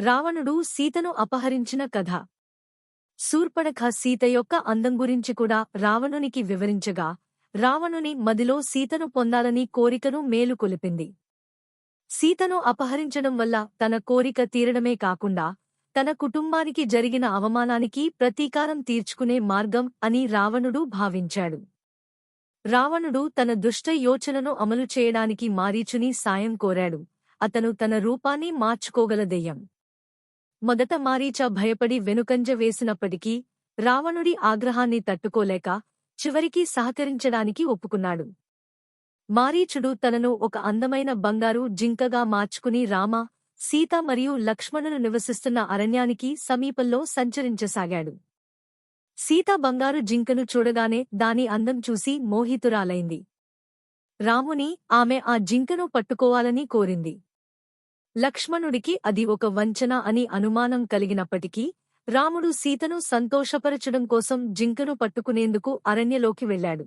రావణుడు సీతను అపహరించిన కథ. శూర్పణఖ సీత యొక్క అందం గురించి కూడా రావణునికి వివరించగా, రావణుని మదిలో సీతను పొందాలని కోరికను మేలుకొలిపింది. సీతను అపహరించడం వల్ల తన కోరిక తీరడమే కాకుండా, తన కుటుంబానికి జరిగిన అవమానానికి ప్రతీకారం తీర్చుకునే మార్గం అని రావణుడు భావించాడు. రావణుడు తన దుష్ట యోచనను అమలు చేయడానికి మారీచుని సాయం కోరాడు. అతను తన రూపాన్ని మార్చుకోగల దెయ్యం. మొదట మారీచ భయపడి వెనుకంజ వేసినప్పటికీ, రావణుడి ఆగ్రహాన్ని తట్టుకోలేక చివరికి సహకరించడానికి ఒప్పుకున్నాడు. మారీచుడు తనను ఒక అందమైన బంగారు జింకగా మార్చుకుని రామ, సీత మరియు లక్ష్మణులు నివసిస్తున్న అరణ్యానికి సమీపంలో సంచరించసాగాడు. సీత బంగారు జింకను చూడగానే దాని అందం చూసి మోహితురాలైంది. రాముని ఆమె ఆ జింకను పట్టుకోవాలని కోరింది. లక్ష్మణుడికి అది ఒక వంచన అని అనుమానం కలిగినప్పటికీ, రాముడు సీతను సంతోషపరచడం కోసం జింకను పట్టుకునేందుకు అరణ్యలోకి వెళ్లాడు.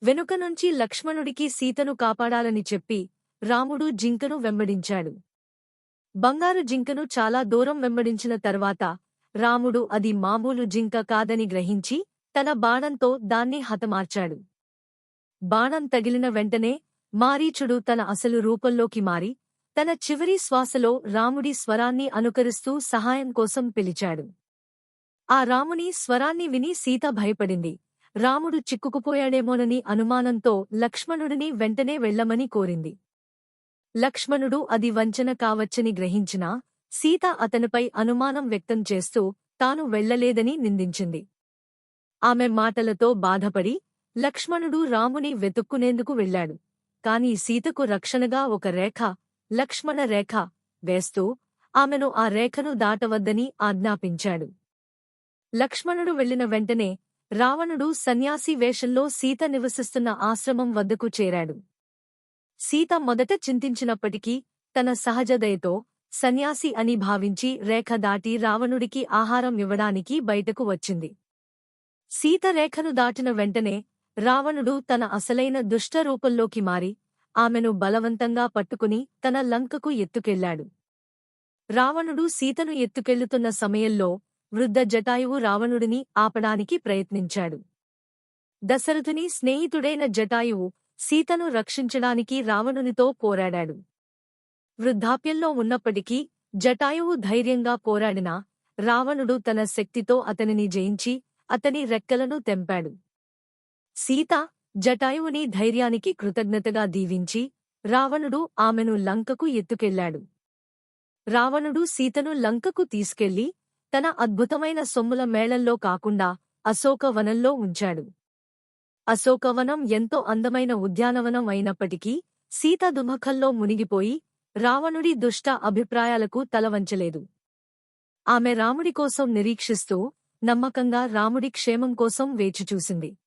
వెనుక నుంచి లక్ష్మణుడికి సీతను కాపాడాలని చెప్పి రాముడు జింకను వెంబడించాడు. బంగారు జింకను చాలా దూరం వెంబడించిన తర్వాత రాముడు అది మామూలు జింక కాదని గ్రహించి తన బాణంతో దాన్ని హతమార్చాడు. బాణం తగిలిన వెంటనే మారీచుడు తన అసలు రూపంలోకి మారి తన చివరి శ్వాసలో రాముడి స్వరాన్ని అనుకరిస్తూ సహాయం కోసం పిలిచాడు. ఆ రాముని స్వరాన్ని విని సీత భయపడింది. రాముడు చిక్కుకుపోయాడేమోనని అనుమానంతో లక్ష్మణుడిని వెంటనే వెళ్లమని కోరింది. లక్ష్మణుడు అది వంచన కావచ్చని గ్రహించినా, సీత అతనిపై అనుమానం వ్యక్తం చేస్తూ తాను వెళ్లలేదని నిందించింది. ఆమె మాటలతో బాధపడి లక్ష్మణుడు రాముని వెతుక్కునేందుకు వెళ్లాడు. కాని సీతకు రక్షణగా ఒక రేఖ, లక్ష్మణ రేఖ, వేస్తూ ఆమెను ఆ రేఖను దాటవద్దని ఆజ్ఞాపించాడు. లక్ష్మణుడు వెళ్లిన వెంటనే రావణుడు సన్యాసి వేషంలో సీత నివసిస్తున్న ఆశ్రమం వద్దకు చేరాడు. సీత మొదట చింతించినప్పటికీ తన సహజదయతో సన్యాసి అని భావించి రేఖ దాటి రావణుడికి ఆహారం ఇవ్వడానికి బయటకు వచ్చింది. సీత రేఖను దాటిన వెంటనే రావణుడు తన అసలైన దుష్టరూపంలోకి మారి ఆమెను బలవంతంగా పట్టుకుని తన లంకకు ఎత్తుకెళ్లాడు. రావణుడు సీతను ఎత్తుకెళ్లుతున్న సమయంలో వృద్ధ జటాయువు రావణుడిని ఆపడానికి ప్రయత్నించాడు. దశరథుని స్నేహితుడైన జటాయువు సీతను రక్షించడానికి రావణునితో పోరాడాడు. వృద్ధాప్యంలో ఉన్నప్పటికీ జటాయువు ధైర్యంగా పోరాడినా రావణుడు తన శక్తితో అతనిని జయించి అతని రెక్కలను తెంపాడు. సీత జటాయువుని ధైర్యానికి కృతజ్ఞతగా దీవించి రావణుడు ఆమెను లంకకు ఎత్తుకెళ్లాడు. రావణుడు సీతను లంకకు తీసుకెళ్లి తన అద్భుతమైన సొమ్ముల మేళంలో కాకుండా అశోకవనంలో ఉంచాడు. అశోకవనం ఎంతో అందమైన ఉద్యానవనం అయినప్పటికీ సీత దుమఖంలో మునిగిపోయి రావణుడి దుష్ట అభిప్రాయాలకు తలవంచలేదు. ఆమె రాముడి కోసం నిరీక్షిస్తూ నమ్మకంగా రాముడి క్షేమం కోసం వేచిచూసింది.